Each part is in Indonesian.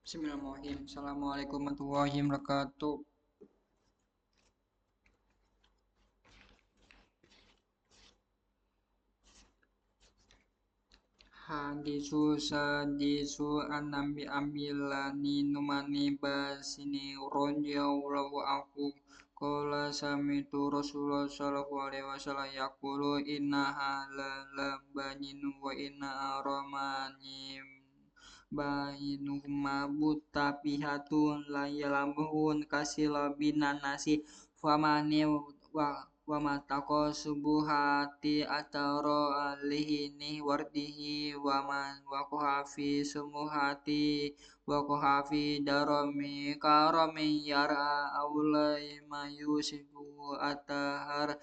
Bismillahirrahmanirrahim. Assalamualaikum warahmatullahi wabarakatuh. Hadisu sadisu anambi ambilani numani basini radhiyallahu anhu qala sami'tu Rasulullah sallallahu alaihi wasallam yaqulu innaha la baninu wa inna aramanim bayinuhuma butapihatun la yalamuhun kasila binanasi famani wa matako subuhati ataro alihini wardihi waman wakuhafi sumuhati wakuhafi darami karami yara aulai mayusibu atahar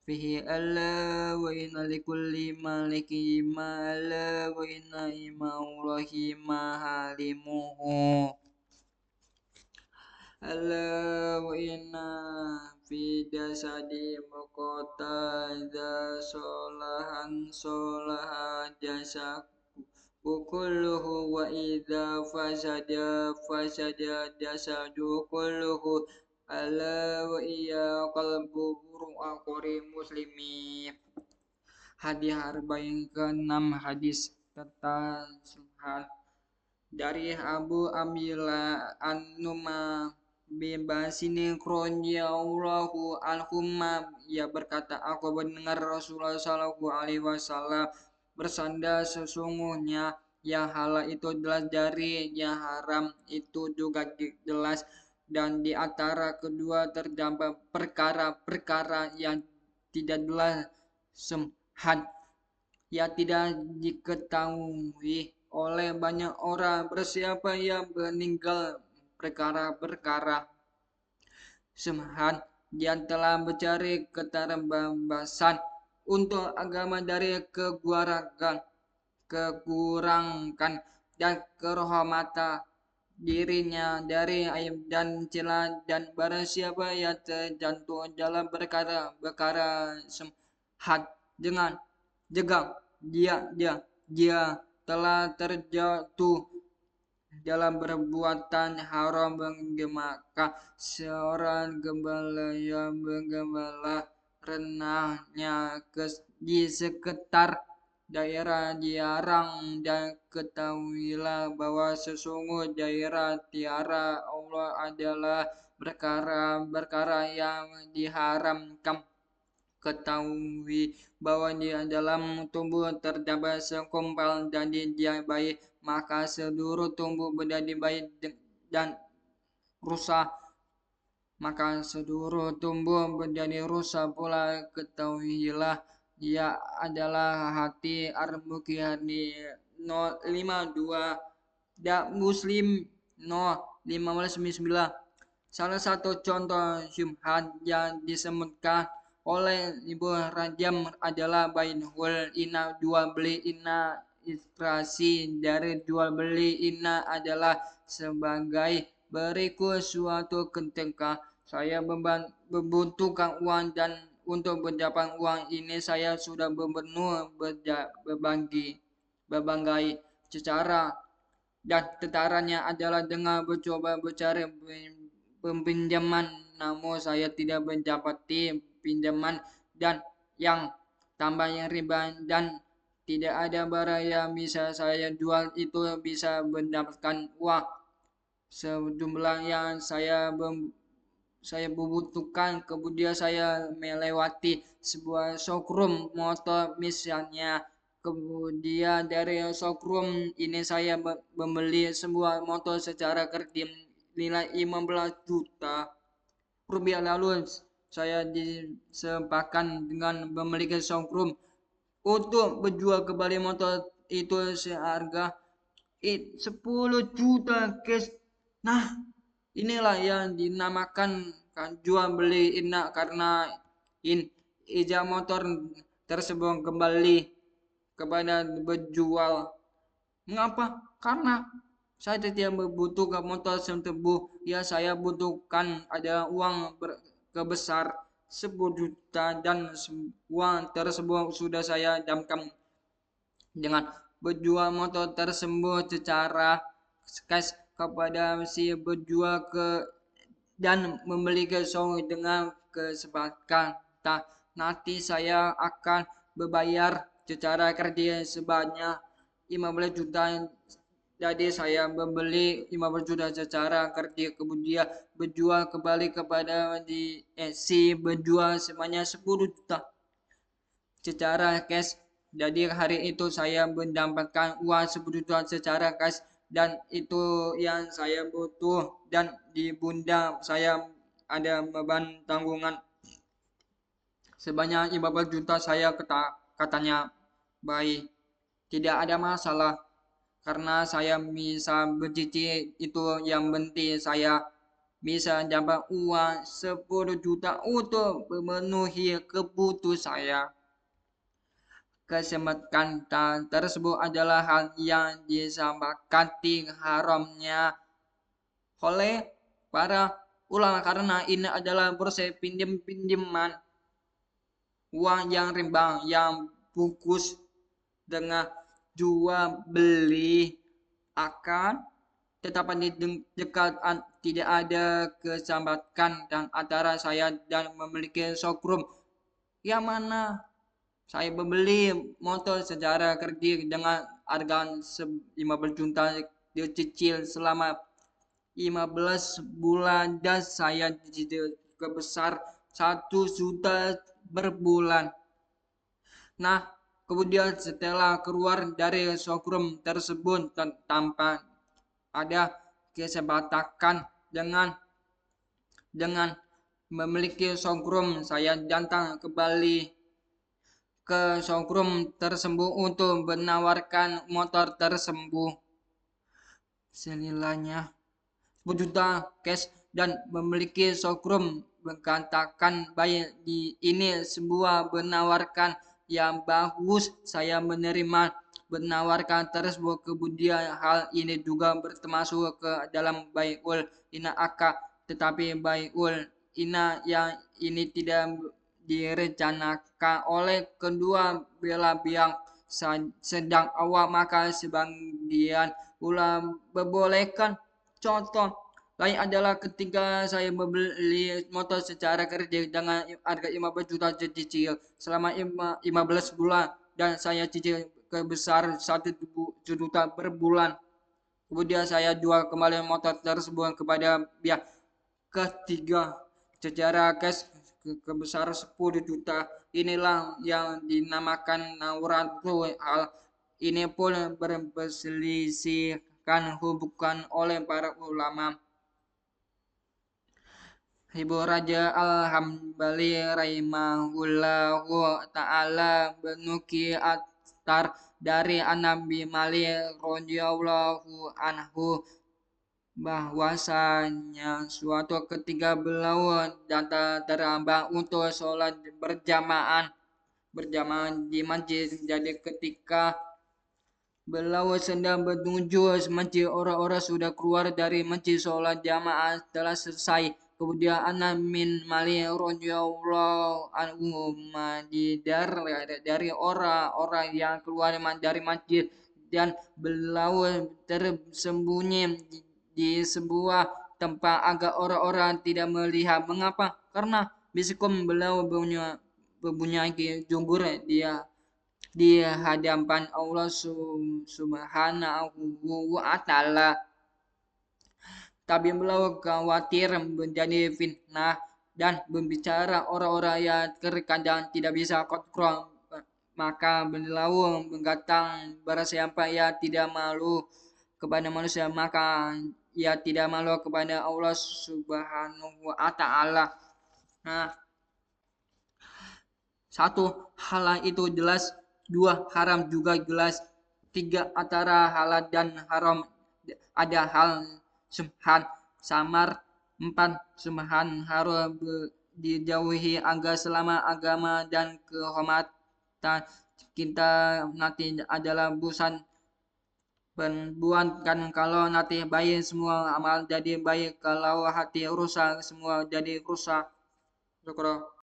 fihi Allah wa inna likulli maliki ma Allah wa inna imaullahi mahalimuhu Allah wa inna fi jasadi mukota idza solaha jasa kulluhu wa idza fasada jasadu kulluhu ala wa iya qalbu akori muslimi. Hadis arba'in ke-6 hadis tentang subhan dari Abu Amila An-Numa Bibasini Allahu Al-Humma, ia berkata, aku mendengar Rasulullah Sallallahu Alaihi Wasallam bersanda, sesungguhnya yang halal itu jelas dari yang haram itu juga jelas, dan di antara kedua terdapat perkara-perkara yang tidak jelas semhat yang tidak diketahui oleh banyak orang. Bersiapa yang meninggal perkara-perkara semhat yang telah mencari keterbatasan untuk agama dari kekurangan dan kehormatan dirinya dari aib dan celah, dan barang siapa yang terjatuh dalam perkara semhat dengan jegang dia telah terjatuh dalam perbuatan haram, maka seorang gembala yang menggembala renahnya di sekitar daerah dilarang, dan ketahuilah bahwa sesungguh daerah tiara Allah adalah perkara-perkara yang diharamkan. Ketahui bahwa di dalam tubuh terdapat sekumpal daging yang baik, maka seluruh tubuh menjadi baik, dan rusak maka seluruh tubuh menjadi rusak pula. Ketahuilah dia adalah hati Al-Bukhari 052 dan Muslim 01599. Salah satu contoh syubhat yang disebutkan oleh Ibu Rajam adalah bainul ina, jual beli ina. Ilustrasi dari jual beli ina adalah sebagai berikut: suatu ketika saya membutuhkan uang, dan untuk mendapat uang ini saya sudah berbagai cara, dan tentarannya adalah dengan mencoba mencari peminjaman, namun saya tidak mendapati pinjaman, dan yang tambah yang riba, dan tidak ada barang yang bisa saya jual itu bisa mendapatkan uang sejumlah yang saya membutuhkan. Kemudian saya melewati sebuah showroom motor misalnya. Kemudian dari showroom ini saya membeli sebuah motor secara kredit nilai 15 juta rupiah. Lalu saya disepakkan dengan memiliki showroom untuk menjual kembali motor itu seharga 10 juta cash. Nah, inilah yang dinamakan jual beli inak, karena ijazah motor tersebut kembali kepada penjual. Mengapa? Karena saya tidak membutuhkan motor tersebut. Ya, saya butuhkan ada uang kebesar 10 juta, dan uang tersebut sudah saya damkan dengan berjual motor tersebut secara cash. kepada si berjual dan membeli sesuatu dengan kesepakatan. Nanti saya akan berbayar secara kredit sebanyak 15 juta. Jadi saya membeli 15 juta secara kredit, kemudian berjual kembali kepada si berjual sebanyak 10 juta secara cash. Jadi hari itu saya mendapatkan uang 10 juta secara cash, dan itu yang saya butuh, dan di bunda saya ada beban tanggungan sebanyak 15 juta. Saya katanya baik, tidak ada masalah karena saya bisa bercicil. Itu yang penting saya bisa dapat uang 10 juta untuk memenuhi kebutuhan saya. Kesempatan tersebut adalah hal yang disepakati haramnya oleh para ulama karena ini adalah proses pinjaman uang yang riba yang fokus dengan jual beli akan tetapi di dekat tidak ada kesempatan dan antara saya dan memiliki showroom yang mana saya membeli motor secara kredit dengan harga 15 juta dicicil selama 15 bulan dan saya dicicil kebesar 1 juta per bulan. Nah, kemudian setelah keluar dari showroom tersebut tanpa ada kesepakatan dengan memiliki showroom, saya datang kembali ke showroom tersebut untuk menawarkan motor tersebut senilainya 10 juta cash, dan memiliki showroom mengatakan baik ini sebuah menawarkan yang bagus. Saya menerima menawarkan tersebut. Kemudian hal ini juga termasuk ke dalam bai'ul ina akad, tetapi bai'ul ina yang ini tidak direncanakan oleh kedua belah pihak sedang awal, maka sebagian ulama membolehkan. Contoh lain adalah ketika saya membeli motor secara kredit dengan harga 15 juta cicil selama 15 bulan dan saya cicil kebesar 1 juta per bulan. Kemudian saya jual kembali motor tersebut kepada pihak ketiga secara cash kebesar 10 juta. Inilah yang dinamakan nawran. Hal ini pun berselisihkan hubungan oleh para ulama. Ibu Raja Al-Hambali rahimahullahu ta'ala menuki atar dari Nabi Malik radhiyallahu anhu bahwasanya suatu ketika beliau datang terlambat untuk sholat berjamaah di masjid. Jadi ketika beliau sedang menuju masjid, orang-orang sudah keluar dari masjid, sholat jamaah telah selesai. Kemudian Anas bin Malik radhiyallahu anhu dari orang-orang yang keluar dari masjid, dan beliau tersembunyi di sebuah tempat agar orang-orang tidak melihat. Mengapa? Karena bisikum beliau berbunyi junggur dia di hadapan Allah Subhanahu wa ta'ala. Tapi beliau khawatir menjadi fitnah dan berbicara orang-orang yang terkadang tidak bisa kontrol. Maka beliau mengatakan, barang siapa yang tidak malu kepada manusia, maka ia tidak malu kepada Allah Subhanahu wa ta'ala. Nah, satu, hal itu jelas. Dua, haram juga jelas. Tiga, antara halal dan haram ada hal subhan samar. Empat, subhan harus dijauhi agar selama agama dan kehormatan kita nanti adalah busan kan kalau nanti baik semua amal jadi baik, kalau hati rusak semua jadi rusak. Syukur.